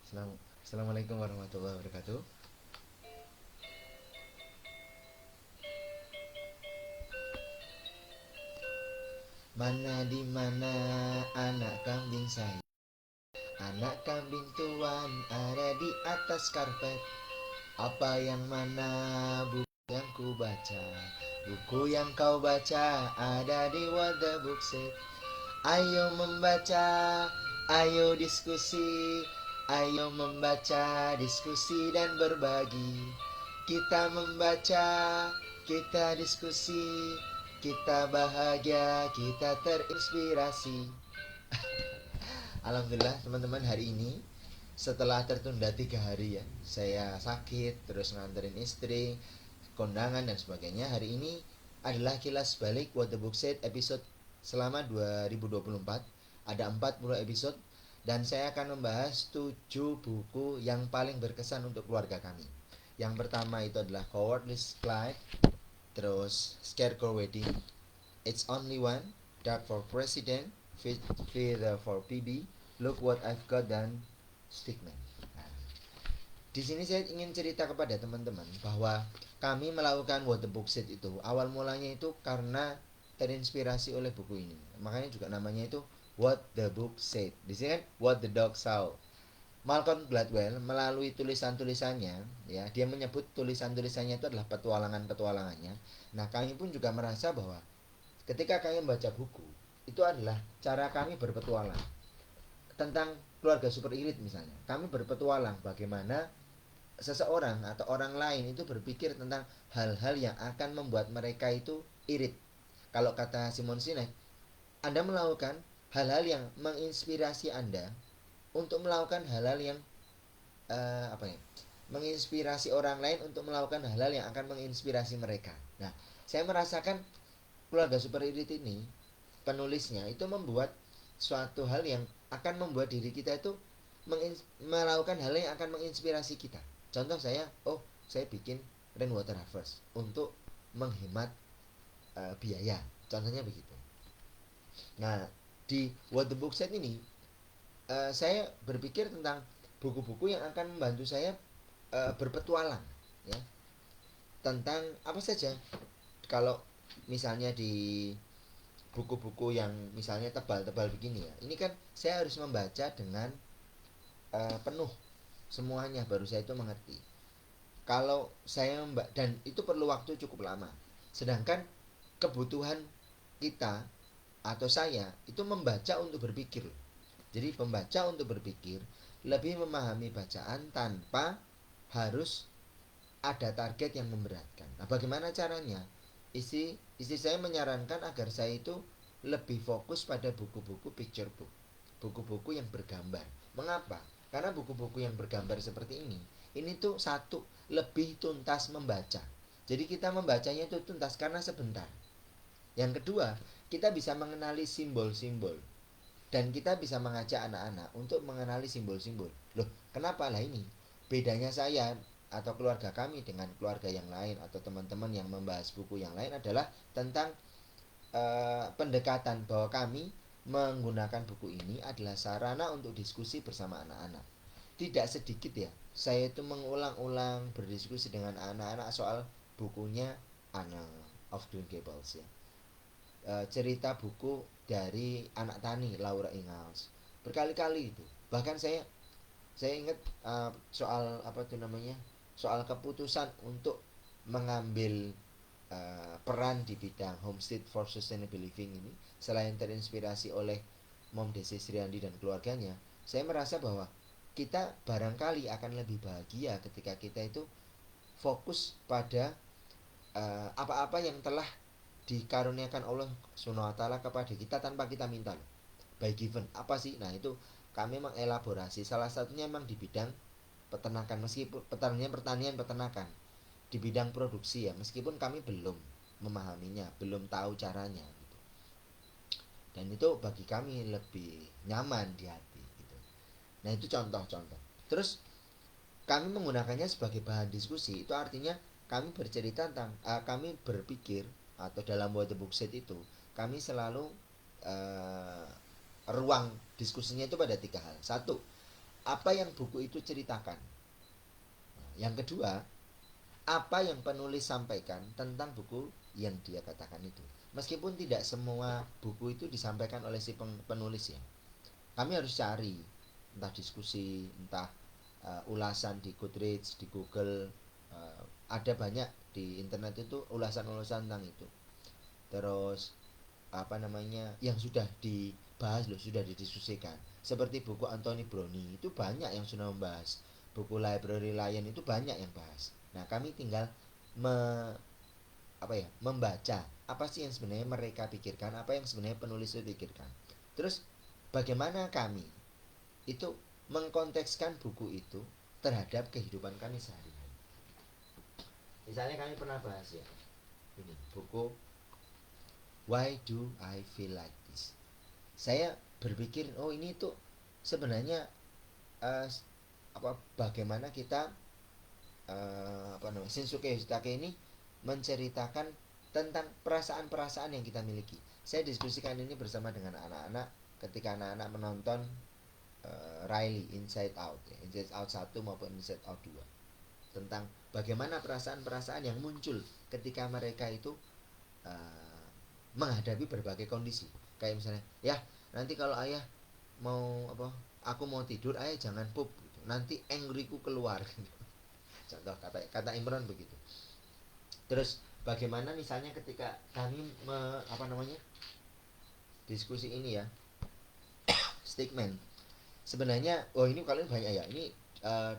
Assalamualaikum warahmatullahi wabarakatuh. Mana di mana anak kambing saya? Anak kambing tuan ada di atas karpet. Apa yang mana buku yang ku baca? Buku yang kau baca ada di What the Book Said. Ayo membaca, ayo diskusi, ayo membaca, diskusi dan berbagi. Kita membaca, kita diskusi, kita bahagia, kita terinspirasi. Alhamdulillah teman-teman, hari ini setelah tertunda 3 hari ya, saya sakit terus nganterin istri, kondangan dan sebagainya. Hari ini adalah kilas balik What the Book Said episode selama 2024. Ada 40 episode dan saya akan membahas 7 buku yang paling berkesan untuk keluarga kami. Yang pertama itu adalah Cowardly Clyde, terus Scarecrow Wedding, It's Only One, Dark for President, Feather for PB, Look What I've Got, dan Stickman. Nah, di sini saya ingin cerita kepada teman-teman bahwa kami melakukan What the Book Said itu awal mulanya itu karena terinspirasi oleh buku ini. Makanya juga namanya itu What the Book Said. Di sini kan What the Dog Saw. Malcolm Gladwell melalui tulisan-tulisannya, ya, dia menyebut tulisan-tulisannya itu adalah petualangan-petualangannya. Nah, kami pun juga merasa bahwa ketika kami membaca buku, itu adalah cara kami berpetualang. Tentang keluarga super irit misalnya, kami berpetualang bagaimana seseorang atau orang lain itu berpikir tentang hal-hal yang akan membuat mereka itu irit. Kalau kata Simon Sinek, Anda melakukan hal-hal yang menginspirasi Anda untuk melakukan hal-hal yang apa ya? Menginspirasi orang lain untuk melakukan hal-hal yang akan menginspirasi mereka. Nah, saya merasakan keluarga super irit ini, penulisnya itu membuat suatu hal yang akan membuat diri kita itu melakukan hal yang akan menginspirasi kita. Contoh saya bikin rainwater harvest untuk menghemat biaya. Contohnya begitu. Nah, di What the Book Said ini, saya berpikir tentang buku-buku yang akan membantu saya berpetualang, ya, tentang apa saja. Kalau misalnya di buku-buku yang misalnya tebal-tebal begini ya, ini kan saya harus membaca dengan penuh semuanya baru saya itu mengerti. Kalau saya dan itu perlu waktu cukup lama. Sedangkan kebutuhan kita atau saya itu membaca untuk berpikir. Jadi membaca untuk berpikir lebih memahami bacaan tanpa harus ada target yang memberatkan. Nah, bagaimana caranya? Istri saya menyarankan agar saya itu lebih fokus pada buku-buku picture book, buku-buku yang bergambar. Mengapa? Karena buku-buku yang bergambar seperti ini tuh satu, lebih tuntas membaca. Jadi kita membacanya itu tuntas karena sebentar. Yang kedua, kita bisa mengenali simbol-simbol dan kita bisa mengajak anak-anak untuk mengenali simbol-simbol. Loh, kenapa lah ini? Bedanya saya atau keluarga kami dengan keluarga yang lain atau teman-teman yang membahas buku yang lain adalah tentang pendekatan bahwa kami menggunakan buku ini adalah sarana untuk diskusi bersama anak-anak. Tidak sedikit ya, saya itu mengulang-ulang berdiskusi dengan anak-anak soal bukunya Anna of Green Gables ya. Cerita buku dari anak tani Laura Ingalls. Berkali-kali itu. Bahkan saya ingat soal apa itu namanya? Soal keputusan untuk mengambil peran di bidang homestead for sustainable living ini, selain terinspirasi oleh Mom Desi Sriandi dan keluarganya, saya merasa bahwa kita barangkali akan lebih bahagia ketika kita itu fokus pada apa-apa yang telah dikaruniakan Allah Subhanahu wa taala kepada kita tanpa kita minta. By given apa sih? Nah, itu kami mengelaborasi salah satunya memang di bidang peternakan, meskipun pertanian peternakan, di bidang produksi ya, meskipun kami belum memahaminya, belum tahu caranya gitu. Dan itu bagi kami lebih nyaman di hati gitu. Nah, itu contoh-contoh. Terus kami menggunakannya sebagai bahan diskusi, itu artinya kami bercerita tentang kami berpikir atau dalam What the Book Said itu kami selalu ruang diskusinya itu pada 3 hal. Satu, apa yang buku itu ceritakan. Yang kedua, apa yang penulis sampaikan tentang buku yang dia katakan itu. Meskipun tidak semua buku itu disampaikan oleh si penulis ya. Kami harus cari, entah diskusi, entah ulasan di Goodreads, di Google, ada banyak di internet itu ulasan-ulasan tentang itu. Terus apa namanya yang sudah dibahas loh, sudah didiskusikan. Seperti buku Anthony Browning itu banyak yang sudah membahas. Buku Library Lion itu banyak yang bahas. Nah, kami tinggal membaca apa sih yang sebenarnya mereka pikirkan, apa yang sebenarnya penulis itu pikirkan. Terus bagaimana kami itu mengkontekskan buku itu terhadap kehidupan kami sehari-hari. Misalnya kami pernah bahas ya, ini buku Why Do I Feel Like This. Saya berpikir, oh ini tuh sebenarnya bagaimana kita Shinsuke Yositake ini menceritakan tentang perasaan-perasaan yang kita miliki. Saya diskusikan ini bersama dengan anak-anak ketika anak-anak menonton Riley Inside Out ya, Inside Out 1 maupun Inside Out 2, tentang bagaimana perasaan-perasaan yang muncul ketika mereka itu menghadapi berbagai kondisi. Kayak misalnya, ya nanti kalau ayah mau aku mau tidur, ayah jangan pup gitu. Nanti angryku keluar gitu. Contoh kata Imron begitu. Terus bagaimana misalnya ketika kami diskusi ini ya, statement. Sebenarnya ini kalian banyak ya. Ini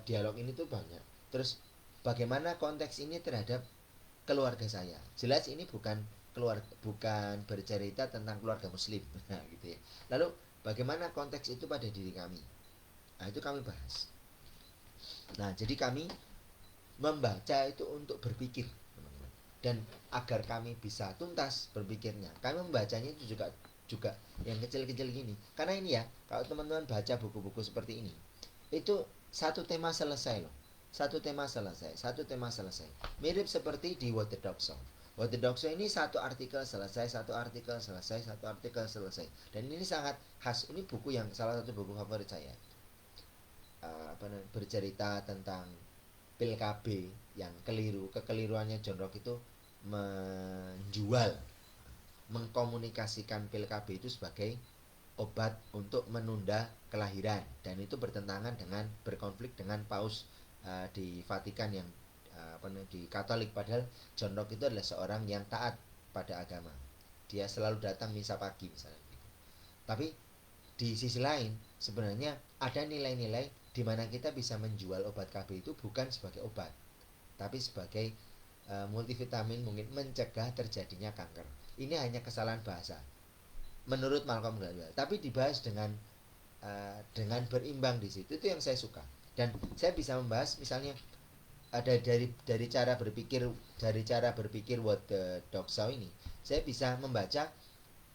dialog ini tuh banyak. Terus bagaimana konteks ini terhadap keluarga saya. Jelas ini bukan bercerita tentang keluarga muslim. Nah, gitu ya. Lalu bagaimana konteks itu pada diri kami. Nah, itu kami bahas. Nah, jadi kami membaca itu untuk berpikir, teman-teman. Dan agar kami bisa tuntas berpikirnya, kami membacanya itu juga yang kecil-kecil gini. Karena ini ya, kalau teman-teman baca buku-buku seperti ini, itu satu tema selesai loh. Satu tema selesai. Mirip seperti di What the Dog Saw. What the Dog Saw ini satu artikel selesai. Dan ini sangat khas. Ini buku yang salah satu buku favorit saya. Bercerita tentang pil KB yang keliru. Kekeliruannya John Rock itu mengkomunikasikan pil KB itu sebagai obat untuk menunda kelahiran, dan itu berkonflik dengan paus di Vatikan yang di Katolik. Padahal John Rock itu adalah seorang yang taat pada agama, dia selalu datang misa pagi misalnya. Tapi di sisi lain sebenarnya ada nilai-nilai di mana kita bisa menjual obat KB itu bukan sebagai obat, tapi sebagai multivitamin, mungkin mencegah terjadinya kanker. Ini hanya kesalahan bahasa menurut Malcolm Gladwell, tapi dibahas dengan berimbang di situ. Itu yang saya suka. Dan saya bisa membahas misalnya ada dari cara berpikir What the Dog Saw ini, saya bisa membaca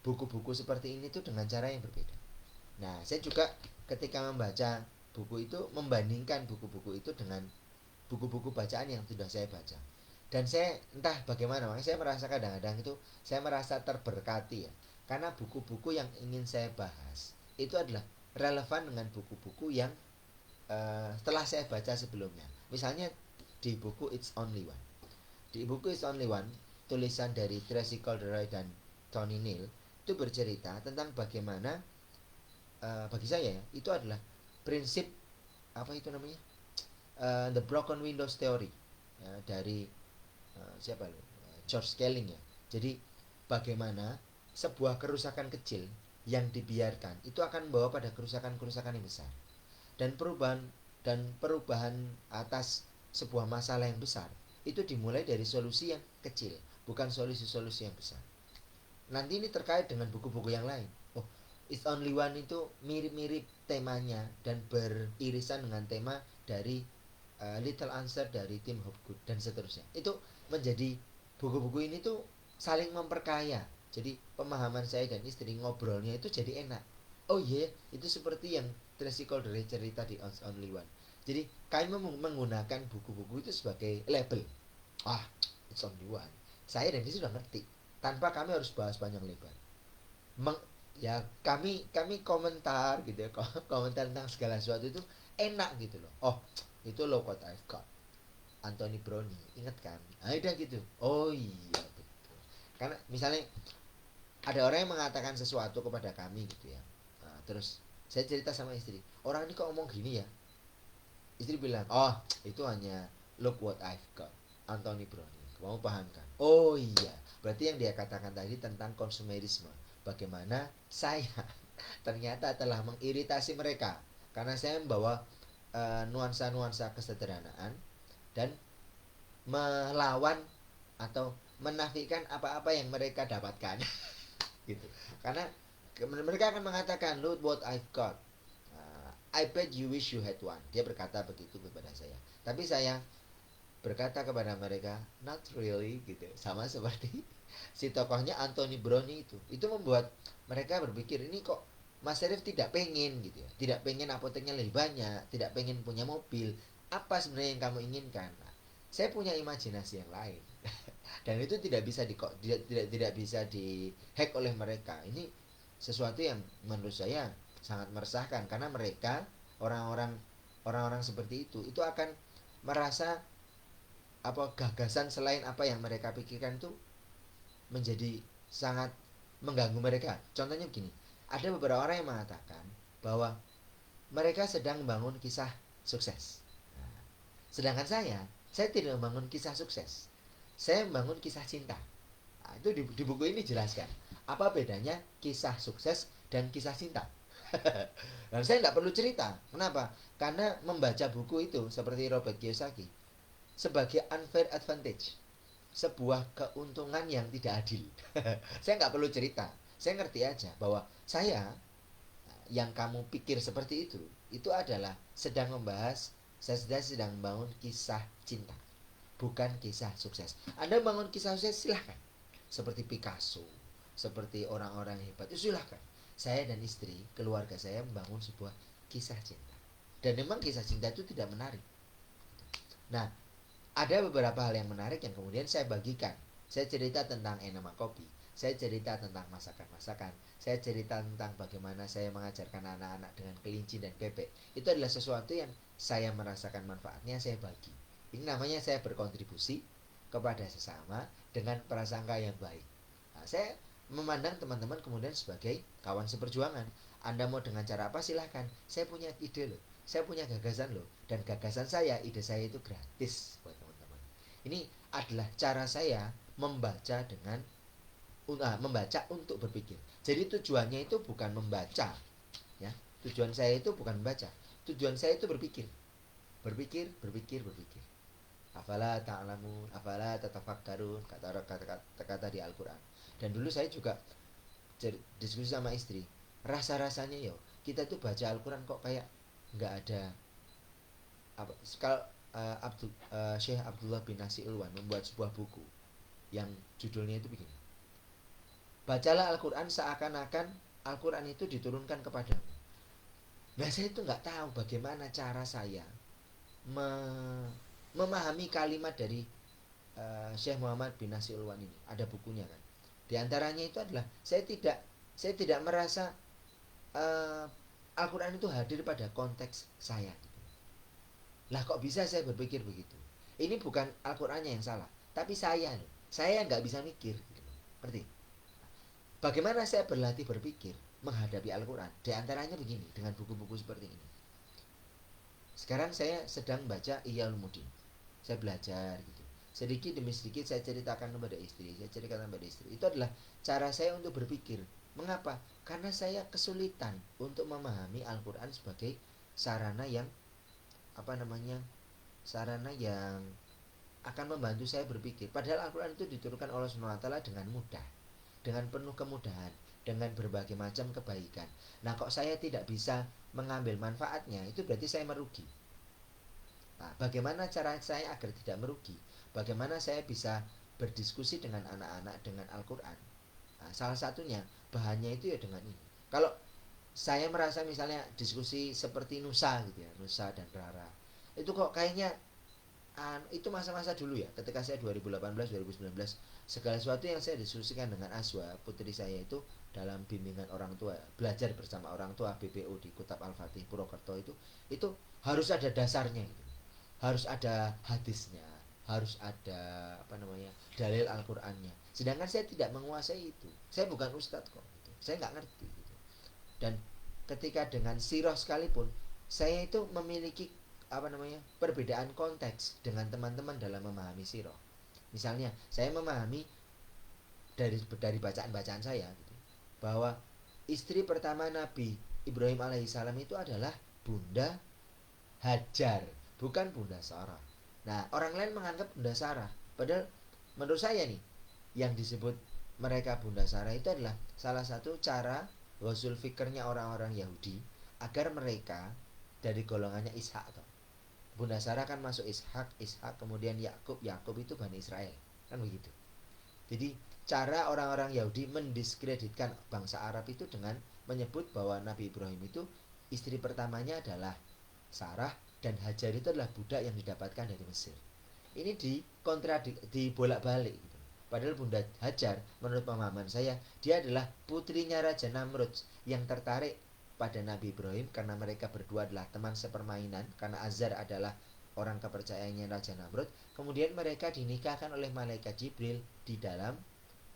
buku-buku seperti ini tuh dengan cara yang berbeda. Nah, saya juga ketika membaca buku itu membandingkan buku-buku itu dengan buku-buku bacaan yang sudah saya baca. Dan saya entah bagaimana, makanya saya merasa kadang-kadang itu saya merasa terberkati ya, karena buku-buku yang ingin saya bahas itu adalah relevan dengan buku-buku yang telah saya baca sebelumnya. Misalnya di buku It's Only One. Di buku It's Only One, tulisan dari Tracy Calderoy dan Tony Neal, itu bercerita tentang bagaimana bagi saya ya, itu adalah prinsip The Broken Windows Theory ya, dari George Schelling ya. Jadi bagaimana sebuah kerusakan kecil yang dibiarkan itu akan membawa pada kerusakan-kerusakan yang besar. Dan perubahan atas sebuah masalah yang besar itu dimulai dari solusi yang kecil, bukan solusi-solusi yang besar. Nanti ini terkait dengan buku-buku yang lain. It's Only One itu mirip-mirip temanya dan beririsan dengan tema dari Little Answer dari Tim Hopgood dan seterusnya. Itu menjadi buku-buku ini tuh saling memperkaya. Jadi pemahaman saya dan istri ngobrolnya itu jadi enak. Oh iya, itu seperti yang Tracy Calderoy cerita di It's Only One. Jadi kami menggunakan buku-buku itu sebagai label. It's Only One. Saya dan istri sudah ngerti tanpa kami harus bahas panjang lebar. Kami komentar gitu ya, komentar tentang segala sesuatu itu enak gitu loh. Oh, itu low what I've got. Anthony Brownie, inget kan? Nah, udah gitu. Oh iya betul. Karena misalnya ada orang yang mengatakan sesuatu kepada kami gitu ya. Nah, terus saya cerita sama istri, orang ini kok ngomong gini ya? Istri bilang, oh itu hanya look what I've got, Anthony Brownie. Kamu paham kan? Oh iya, berarti yang dia katakan tadi tentang konsumerisme. Bagaimana saya ternyata telah mengiritasi mereka karena saya membawa nuansa-nuansa kesederhanaan dan melawan atau menafikan apa-apa yang mereka dapatkan gitu. Karena mereka akan mengatakan, look what I've got. I bet you wish you had one. Dia berkata begitu kepada saya. Tapi saya berkata kepada mereka, not really gitu. Sama seperti si tokohnya Anthony Brownie itu. Itu membuat mereka berpikir, ini kok Mas Syarif tidak pengen gitu ya. Tidak pengen apoteknya lebih banyak, tidak pengen punya mobil. Apa sebenarnya yang kamu inginkan? Nah, saya punya imajinasi yang lain. Dan itu tidak bisa tidak bisa dihack oleh mereka. Ini sesuatu yang menurut saya sangat meresahkan karena mereka orang-orang seperti itu akan merasa apa gagasan selain apa yang mereka pikirkan itu menjadi sangat mengganggu mereka. Contohnya begini, ada beberapa orang yang mengatakan bahwa mereka sedang membangun kisah sukses. Nah, sedangkan saya tidak membangun kisah sukses. Saya membangun kisah cinta. Nah, itu di buku ini jelaskan apa bedanya kisah sukses dan kisah cinta. Dan saya tidak perlu cerita. Kenapa? Karena membaca buku itu seperti Robert Kiyosaki sebagai unfair advantage, sebuah keuntungan yang tidak adil. Saya nggak perlu cerita. Saya ngerti aja bahwa saya yang kamu pikir seperti itu adalah sedang membahas, saya sedang membangun kisah cinta, bukan kisah sukses. Anda bangun kisah sukses silahkan, seperti Picasso, seperti orang-orang hebat itu silahkan. Saya dan istri, keluarga saya membangun sebuah kisah cinta. Dan memang kisah cinta itu tidak menarik. Nah, ada beberapa hal yang menarik yang kemudian saya bagikan. Saya cerita tentang enema kopi. Saya cerita tentang masakan-masakan. Saya cerita tentang bagaimana saya mengajarkan anak-anak dengan kelinci dan bebek. Itu adalah sesuatu yang saya merasakan manfaatnya, saya bagi. Ini namanya saya berkontribusi kepada sesama dengan prasangka yang baik. Nah, saya memandang teman-teman kemudian sebagai kawan seperjuangan. Anda mau dengan cara apa silahkan. Saya punya ide loh. Saya punya gagasan loh. Dan gagasan saya, ide saya itu gratis buat teman-teman. Ini adalah cara saya membaca membaca untuk berpikir. Jadi tujuannya itu bukan membaca, ya. Tujuan saya itu bukan membaca. Tujuan saya itu berpikir. Berpikir. Afala ta'lamun, afala tatafakkarun, kata di Al-Qur'an. Dan dulu saya juga diskusi sama istri. Rasa-rasanya yo, kita tuh baca Al-Qur'an kok kayak nggak ada apa kalau Syekh Abdullah bin Nasir Ulwan membuat sebuah buku yang judulnya itu begini. Bacalah Al-Qur'an seakan-akan Al-Qur'an itu diturunkan kepadamu. Nah, saya itu nggak tahu bagaimana cara saya memahami kalimat dari Syekh Muhammad bin Nasir Ulwan ini. Ada bukunya kan. Di antaranya itu adalah saya tidak merasa Al-Quran itu hadir pada konteks saya. Lah kok bisa saya berpikir begitu? Ini bukan Al-Qurannya yang salah, tapi saya nggak bisa mikir. Ngerti? Bagaimana saya berlatih berpikir menghadapi Al-Quran? Di antaranya begini, dengan buku-buku seperti ini. Sekarang saya sedang baca Ihya Ulumuddin. Saya belajar gitu. Sedikit demi sedikit saya ceritakan kepada istri. Itu adalah cara saya untuk berpikir. Mengapa? Karena saya kesulitan untuk memahami Al-Quran sebagai sarana yang sarana yang akan membantu saya berpikir. Padahal Al-Quran itu diturunkan oleh Allah SWT dengan mudah, dengan penuh kemudahan, dengan berbagai macam kebaikan. Nah, kok saya tidak bisa mengambil manfaatnya, itu berarti saya merugi. Nah, bagaimana cara saya agar tidak merugi? Bagaimana saya bisa berdiskusi dengan anak-anak dengan Al-Quran? Nah, salah satunya bahannya itu ya dengan ini. Kalau saya merasa misalnya diskusi seperti Nusa gitu ya, Nusa dan Rara, itu kok kayaknya itu masa-masa dulu ya, ketika saya 2018 2019, segala sesuatu yang saya diskusikan dengan Aswa putri saya itu dalam bimbingan orang tua, belajar bersama orang tua BPO di Kutab Al-Fatih Purwokerto, itu harus ada dasarnya gitu. Harus ada hadisnya, harus ada apa namanya, dalil Al-Qur'annya. Sedangkan saya tidak menguasai itu. Saya bukan ustadz kok gitu. Saya nggak ngerti gitu. Dan ketika dengan sirah sekalipun, saya itu memiliki apa namanya, perbedaan konteks dengan teman-teman dalam memahami sirah. Misalnya saya memahami dari bacaan-bacaan saya gitu, bahwa istri pertama Nabi Ibrahim alaihissalam itu adalah Bunda Hajar, bukan Bunda Sarah. Nah, orang lain menganggap Bunda Sarah, padahal menurut saya nih, yang disebut mereka Bunda Sarah itu adalah salah satu cara wasul fikirnya orang-orang Yahudi agar mereka dari golongannya Ishak atau Bunda Sarah kan masuk Ishak kemudian Yakub itu Bani Israel, kan begitu. Jadi cara orang-orang Yahudi mendiskreditkan bangsa Arab itu dengan menyebut bahwa Nabi Ibrahim itu istri pertamanya adalah Sarah dan Hajar itu adalah budak yang didapatkan dari Mesir. Ini dibolak-balik gitu. Padahal Bunda Hajar menurut pemahaman saya dia adalah putrinya Raja Namrud yang tertarik pada Nabi Ibrahim karena mereka berdua adalah teman sepermainan, karena Azar adalah orang kepercayaannya Raja Namrud. Kemudian mereka dinikahkan oleh malaikat Jibril di dalam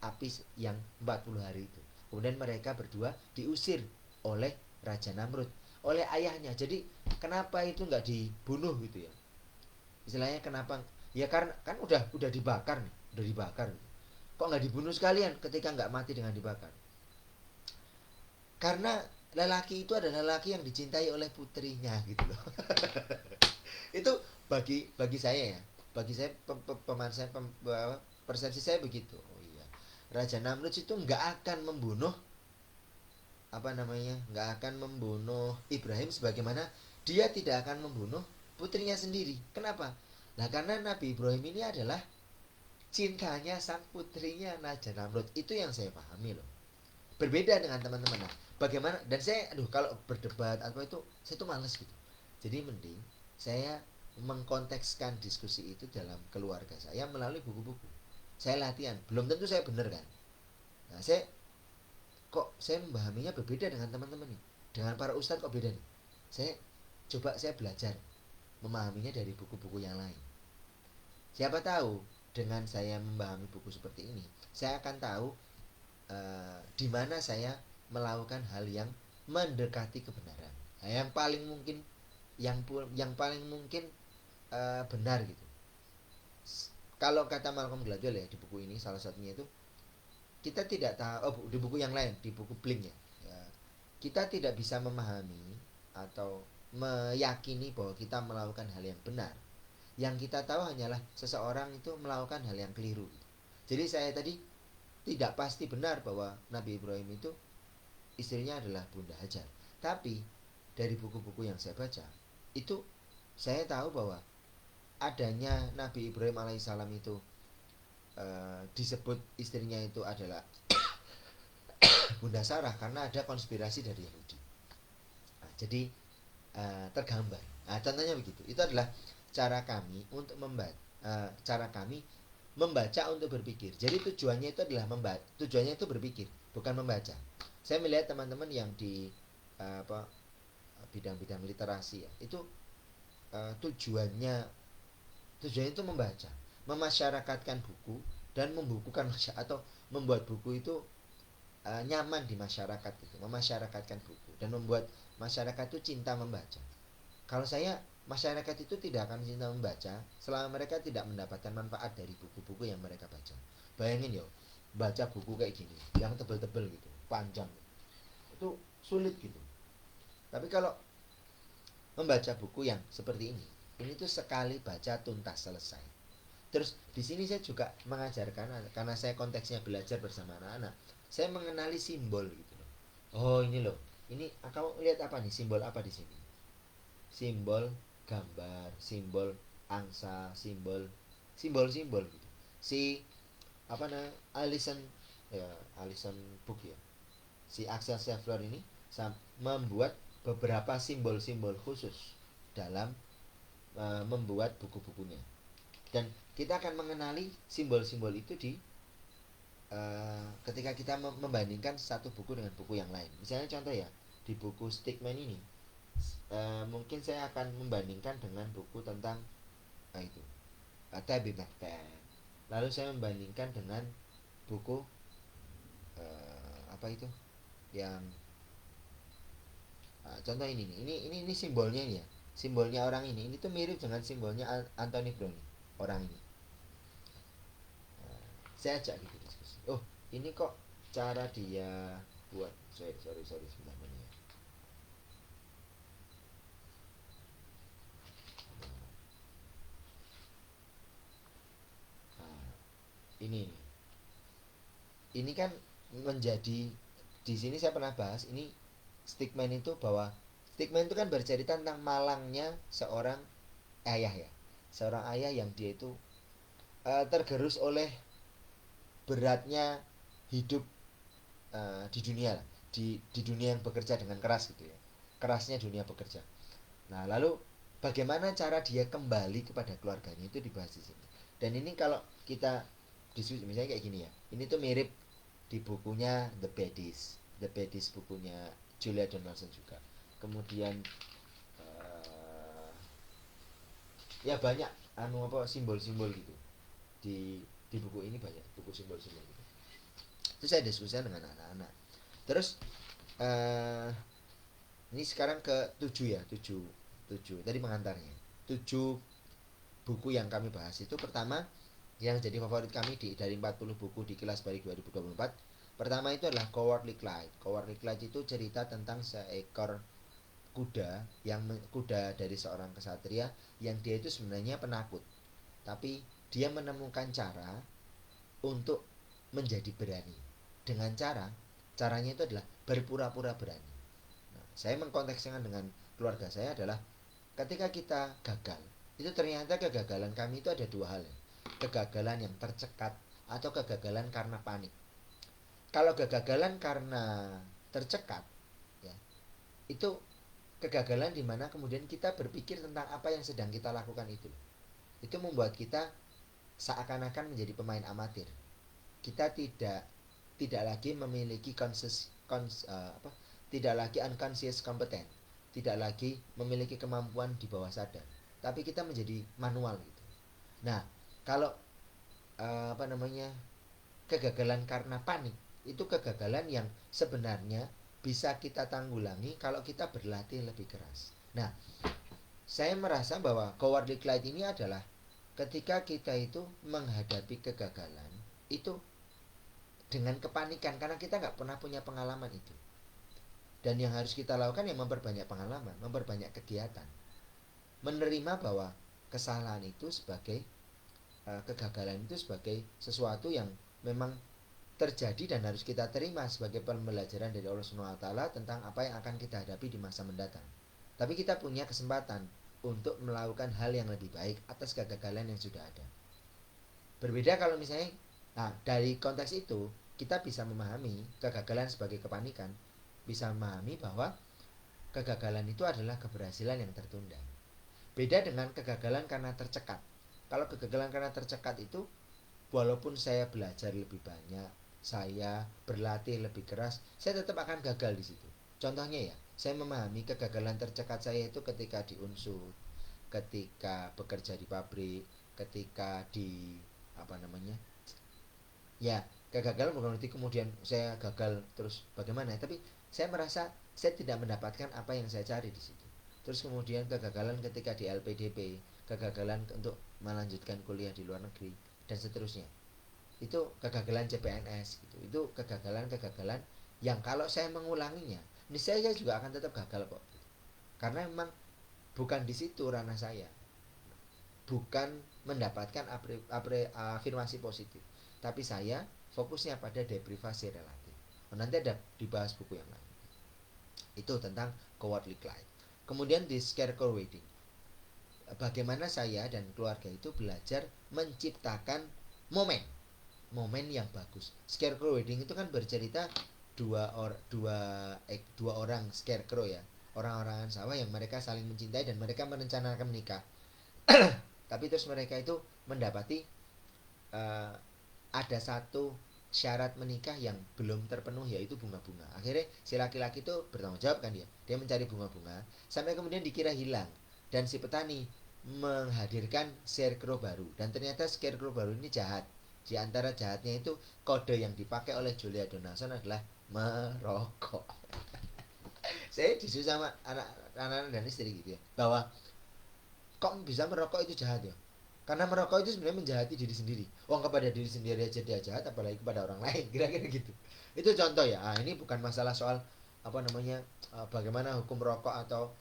api yang 40 hari itu. Kemudian mereka berdua diusir oleh Raja Namrud, oleh ayahnya. Jadi kenapa itu nggak dibunuh gitu ya? Istilahnya kenapa? Ya karena kan udah dibakar nih, udah dibakar. Kok nggak dibunuh sekalian ketika nggak mati dengan dibakar? Karena lelaki itu adalah lelaki yang dicintai oleh putrinya gitu loh. Itu bagi saya ya, bagi saya persepsi saya begitu. Oh iya, Raja Namrud itu nggak akan membunuh apa namanya, nggak akan membunuh Ibrahim sebagaimana dia tidak akan membunuh putrinya sendiri. Kenapa? Nah karena Nabi Ibrahim ini adalah cintanya sang putrinya Raja Namrud. Itu yang saya pahami loh. Berbeda dengan teman-teman. Nah, bagaimana? Dan saya, kalau berdebat atau itu, saya tuh males gitu. Jadi mending saya mengkontekskan diskusi itu dalam keluarga saya melalui buku-buku. Saya latihan. Belum tentu saya benar kan. Nah, saya memahaminya berbeda dengan teman-teman nih. Dengan para ustadz kok beda nih. Saya belajar memahaminya dari buku-buku yang lain. Siapa tahu dengan saya memahami buku seperti ini, saya akan tahu di mana saya melakukan hal yang mendekati kebenaran. Nah, yang paling mungkin benar gitu. Kalau kata Malcolm Gladwell ya di buku ini salah satunya itu, kita tidak tahu, di buku yang lain, di buku Blink ya, kita tidak bisa memahami atau meyakini bahwa kita melakukan hal yang benar. Yang kita tahu hanyalah seseorang itu melakukan hal yang keliru. Jadi saya tadi tidak pasti benar bahwa Nabi Ibrahim itu istrinya adalah Bunda Hajar. Tapi dari buku-buku yang saya baca, itu saya tahu bahwa adanya Nabi Ibrahim alaihissalam itu disebut istrinya itu adalah Bunda Sarah karena ada konspirasi dari Yahudi. Nah, jadi tergambar. Nah, contohnya begitu. Itu adalah cara kami untuk membaca untuk berpikir. Jadi tujuannya itu adalah tujuannya itu berpikir, bukan membaca. Saya melihat teman-teman yang di bidang-bidang literasi ya, itu tujuannya itu membaca, memasyarakatkan buku dan membukukan atau membuat buku itu nyaman di masyarakat itu, memasyarakatkan buku dan membuat masyarakat itu cinta membaca. Kalau saya, masyarakat itu tidak akan cinta membaca selama mereka tidak mendapatkan manfaat dari buku-buku yang mereka baca. Bayangin yo, baca buku kayak gini, yang tebel-tebel gitu, panjang, itu sulit gitu. Tapi kalau membaca buku yang seperti ini tuh sekali baca tuntas selesai. Terus di sini saya juga mengajarkan, karena saya konteksnya belajar bersama anak-anak, saya mengenali simbol gitu loh. Oh ini loh, ini kamu lihat apa nih, simbol apa di sini? Simbol gambar, simbol angsa, simbol gitu. Si apa namanya, Alison Book ya, si Axel Scheffler ini membuat beberapa simbol-simbol khusus dalam membuat buku-bukunya. Dan kita akan mengenali simbol-simbol itu di ketika kita membandingkan satu buku dengan buku yang lain. Misalnya contoh ya, di buku Stickman ini mungkin saya akan membandingkan dengan buku tentang itu Tabby Macbeth. Lalu saya membandingkan dengan buku apa itu yang contoh ini nih, ini simbolnya ini ya, simbolnya orang ini tuh mirip dengan simbolnya Anthony Browne orang ini. Saya ajak gitu diskusi. Oh, ini kok cara dia buat, sorry sebentar ini ya. Nah, ini kan menjadi, di sini saya pernah bahas ini Stickman itu, bahwa Stickman itu kan bercerita tentang malangnya seorang ayah ya, seorang ayah yang dia itu tergerus oleh beratnya hidup di dunia, di dunia yang bekerja dengan keras gitu ya, kerasnya dunia bekerja. Nah, lalu bagaimana cara dia kembali kepada keluarganya itu dibahas di sini. Dan ini kalau kita diskusi misalnya kayak gini ya, ini tuh mirip di bukunya The Baddies bukunya Julia Donaldson juga. Kemudian ya banyak simbol-simbol gitu di buku ini, banyak buku simbol-simbol gitu. Itu saya diskusikan dengan anak-anak. Terus ini sekarang ke 7 ya, 7 tadi pengantarnya. 7 buku yang kami bahas itu, pertama yang jadi favorit kami dari 40 buku di Kilas Balik 2024. Pertama itu adalah Cowardly Clyde. Cowardly Clyde itu cerita tentang seekor kuda dari seorang kesatria yang dia itu sebenarnya penakut, tapi dia menemukan cara untuk menjadi berani. Dengan caranya itu adalah berpura-pura berani. Nah, saya mengkontekskan dengan keluarga saya adalah ketika kita gagal, itu ternyata kegagalan kami itu ada dua hal ya. Kegagalan yang tercekat atau kegagalan karena panik. Kalau kegagalan karena tercekat ya, itu kegagalan di mana kemudian kita berpikir tentang apa yang sedang kita lakukan itu. Itu membuat kita seakan-akan menjadi pemain amatir. Kita tidak lagi memiliki tidak lagi unconscious competent, tidak lagi memiliki kemampuan di bawah sadar, tapi kita menjadi manual gitu. Nah, kalau kegagalan karena panik itu kegagalan yang sebenarnya bisa kita tanggulangi kalau kita berlatih lebih keras. Nah, saya merasa bahwa Cowardly Clyde ini adalah ketika kita itu menghadapi kegagalan itu dengan kepanikan karena kita nggak pernah punya pengalaman itu. Dan yang harus kita lakukan ya memperbanyak pengalaman, memperbanyak kegiatan, menerima bahwa kesalahan itu sebagai kegagalan itu sebagai sesuatu yang memang terjadi dan harus kita terima sebagai pembelajaran dari Allah Subhanahu wa taala tentang apa yang akan kita hadapi di masa mendatang. Tapi kita punya kesempatan untuk melakukan hal yang lebih baik atas kegagalan yang sudah ada. Berbeda kalau misalnya, dari konteks itu kita bisa memahami kegagalan sebagai kepanikan, bisa memahami bahwa kegagalan itu adalah keberhasilan yang tertunda. Beda dengan kegagalan karena tercekat. Kalau kegagalan karena tercekat itu, walaupun saya belajar lebih banyak, saya berlatih lebih keras, saya tetap akan gagal di situ. Contohnya ya, saya memahami kegagalan tercekat saya itu ketika di Unsur, ketika bekerja di pabrik, ketika di ya kegagalan bukan berarti kemudian saya gagal terus bagaimana, tapi saya merasa saya tidak mendapatkan apa yang saya cari di situ. Terus kemudian kegagalan ketika di LPDP, kegagalan untuk melanjutkan kuliah di luar negeri dan seterusnya. Itu kegagalan CPNS gitu. Itu kegagalan yang kalau saya mengulanginya, niscaya saya juga akan tetap gagal kok. Karena memang bukan di situ ranah saya. Bukan mendapatkan afirmasi positif, tapi saya fokusnya pada deprivasi relatif. Nanti ada dibahas buku yang lain. Itu tentang Cowardly Clyde. Kemudian di Scarecrow Wedding, bagaimana saya dan keluarga itu belajar menciptakan momen yang bagus. Scarecrow Wedding itu kan bercerita dua orang scarecrow ya, orang-orangan sawah yang mereka saling mencintai dan mereka merencanakan menikah. Tapi terus mereka itu mendapati ada satu syarat menikah yang belum terpenuhi, yaitu bunga-bunga. Akhirnya si laki-laki itu bertanggung jawab kan, dia mencari bunga-bunga sampai kemudian dikira hilang, dan si petani menghadirkan scarecrow baru, dan ternyata scarecrow baru ini jahat. Di antara jahatnya itu, kode yang dipakai oleh Julia Donaldson adalah merokok. Saya disuruh sama anak-anak dan istri gitu ya, bahwa kok bisa merokok itu jahat ya, karena merokok itu sebenarnya menjahati diri sendiri. Oh, kepada diri sendiri aja dia jahat, apalagi kepada orang lain. Kira-kira gitu. Itu contoh ya. Ini bukan masalah soal apa namanya, bagaimana hukum rokok atau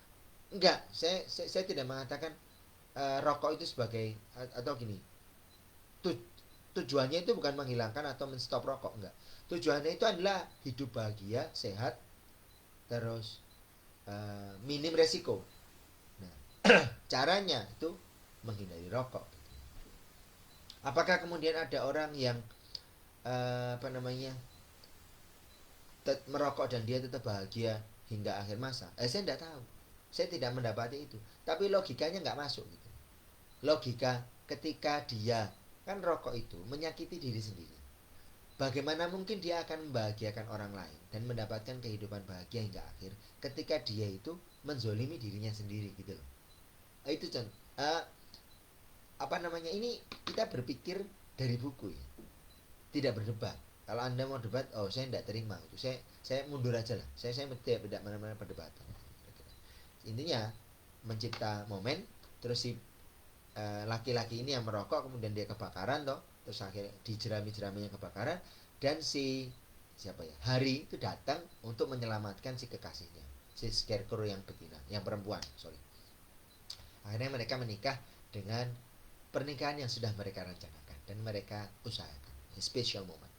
enggak. Saya tidak mengatakan rokok itu sebagai, atau gini. Tujuannya itu bukan menghilangkan atau menstop rokok, enggak. Tujuannya itu adalah hidup bahagia, sehat, terus minim resiko. Nah, caranya itu menghindari rokok. Apakah kemudian ada orang yang apa namanya, merokok dan dia tetap bahagia hingga akhir masa? Saya tidak tahu. Saya tidak mendapati itu. Tapi logikanya nggak masuk gitu. Logika ketika dia, kan rokok itu menyakiti diri sendiri. Bagaimana mungkin dia akan membahagiakan orang lain dan mendapatkan kehidupan bahagia hingga akhir ketika dia itu menzolimi dirinya sendiri gitu loh. Itu contoh. Apa namanya, ini kita berpikir dari buku ya, tidak berdebat. Kalau anda mau debat, saya tidak terima itu, saya mundur aja lah, saya tidak mana-mana perdebatan. Intinya mencipta momen, terus si laki-laki ini yang merokok kemudian dia kebakaran toh, terus akhirnya dijerami-jeraminya kebakaran, dan si siapa ya, Hari itu datang untuk menyelamatkan si kekasihnya, si scarecrow yang betina, yang perempuan, sorry. Akhirnya mereka menikah dengan pernikahan yang sudah mereka rencanakan dan mereka usahakan. Special moment.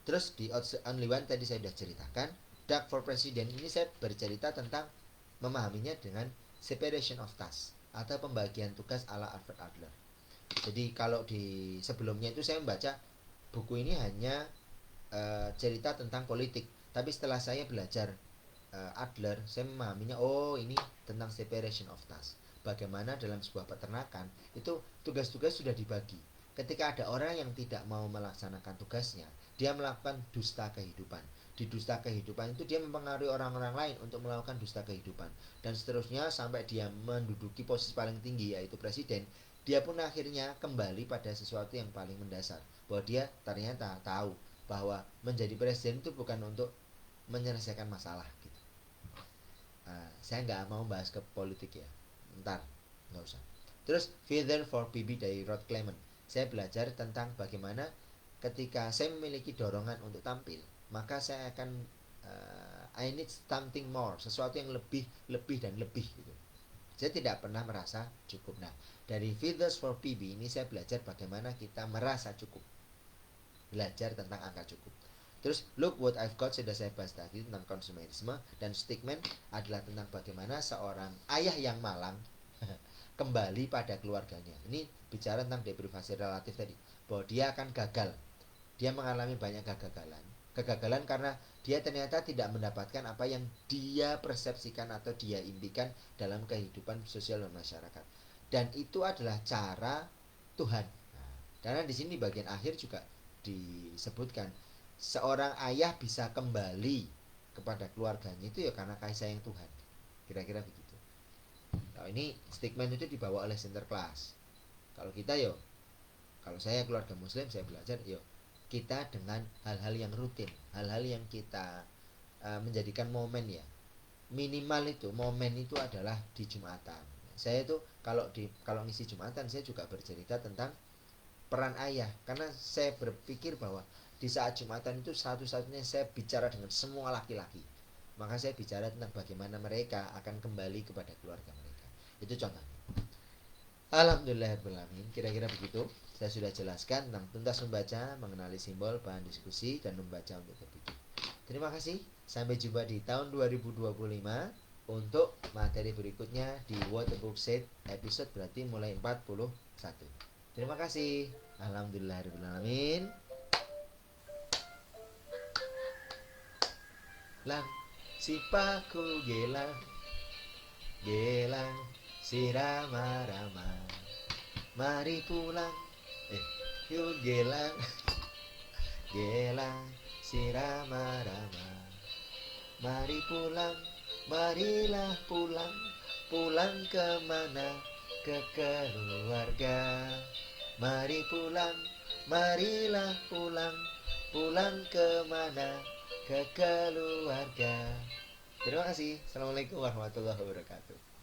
Terus di Only One tadi saya sudah ceritakan. Dark for President ini saya bercerita tentang memahaminya dengan separation of task atau pembagian tugas ala Alfred Adler. Jadi kalau di sebelumnya itu saya membaca buku ini hanya cerita tentang politik. Tapi setelah saya belajar Adler, saya memahaminya, ini tentang separation of task. Bagaimana dalam sebuah peternakan itu tugas-tugas sudah dibagi. Ketika ada orang yang tidak mau melaksanakan tugasnya, dia melakukan dusta kehidupan. Di dusta kehidupan itu dia mempengaruhi orang-orang lain untuk melakukan dusta kehidupan, dan seterusnya sampai dia menduduki posisi paling tinggi, yaitu presiden. Dia pun akhirnya kembali pada sesuatu yang paling mendasar, bahwa dia ternyata tahu bahwa menjadi presiden itu bukan untuk menyelesaikan masalah gitu. Saya nggak mau bahas ke politik ya, ntar nggak usah. Terus Feather for PB dari Rod Clement, saya belajar tentang bagaimana ketika saya memiliki dorongan untuk tampil, maka saya akan I need something more, sesuatu yang lebih dan lebih gitu. Saya tidak pernah merasa cukup. Nah, dari Feathers for PB ini saya belajar bagaimana kita merasa cukup, belajar tentang angka cukup. Terus Look What I've Got sudah saya bahas tadi tentang konsumerisme, dan Stickman adalah tentang bagaimana seorang ayah yang malang kembali pada keluarganya. Ini bicara tentang deprivasi relatif tadi, bahwa dia akan gagal. Dia mengalami banyak kegagalan karena dia ternyata tidak mendapatkan apa yang dia persepsikan atau dia impikan dalam kehidupan sosial dan masyarakat. Dan itu adalah cara Tuhan. Karena di sini bagian akhir juga disebutkan seorang ayah bisa kembali kepada keluarganya itu ya karena kasih sayang Tuhan. Kira-kira begitu. Nah, ini statement itu dibawa oleh Sinterklas. Kalau kita kalau saya keluarga muslim, saya belajar kita dengan hal-hal yang rutin, hal-hal yang kita menjadikan momen ya. Minimal itu momen itu adalah di Jumatan. Saya itu kalau ngisi Jumatan, saya juga bercerita tentang peran ayah, karena saya berpikir bahwa di saat Jumatan itu satu-satunya saya bicara dengan semua laki-laki. Maka saya bicara tentang bagaimana mereka akan kembali kepada keluarga mereka. Itu contohnya. Alhamdulillahirrahmanirrahim. Kira-kira begitu. Saya sudah jelaskan tentang tuntas membaca, mengenali simbol, bahan diskusi, dan membaca untuk berpikir. Terima kasih. Sampai jumpa di tahun 2025 untuk materi berikutnya di What the Book Said episode berarti mulai 41. Terima kasih. Alhamdulillahirrahmanirrahim. Lang si paku gelang si rama-rama Mari pulang. Yuk gelang. Gelang si Rama-Rama. Mari pulang, marilah pulang. Pulang kemana? Ke keluarga. Mari pulang, marilah pulang. Pulang kemana? Ke keluarga. Terima kasih. Assalamualaikum warahmatullahi wabarakatuh.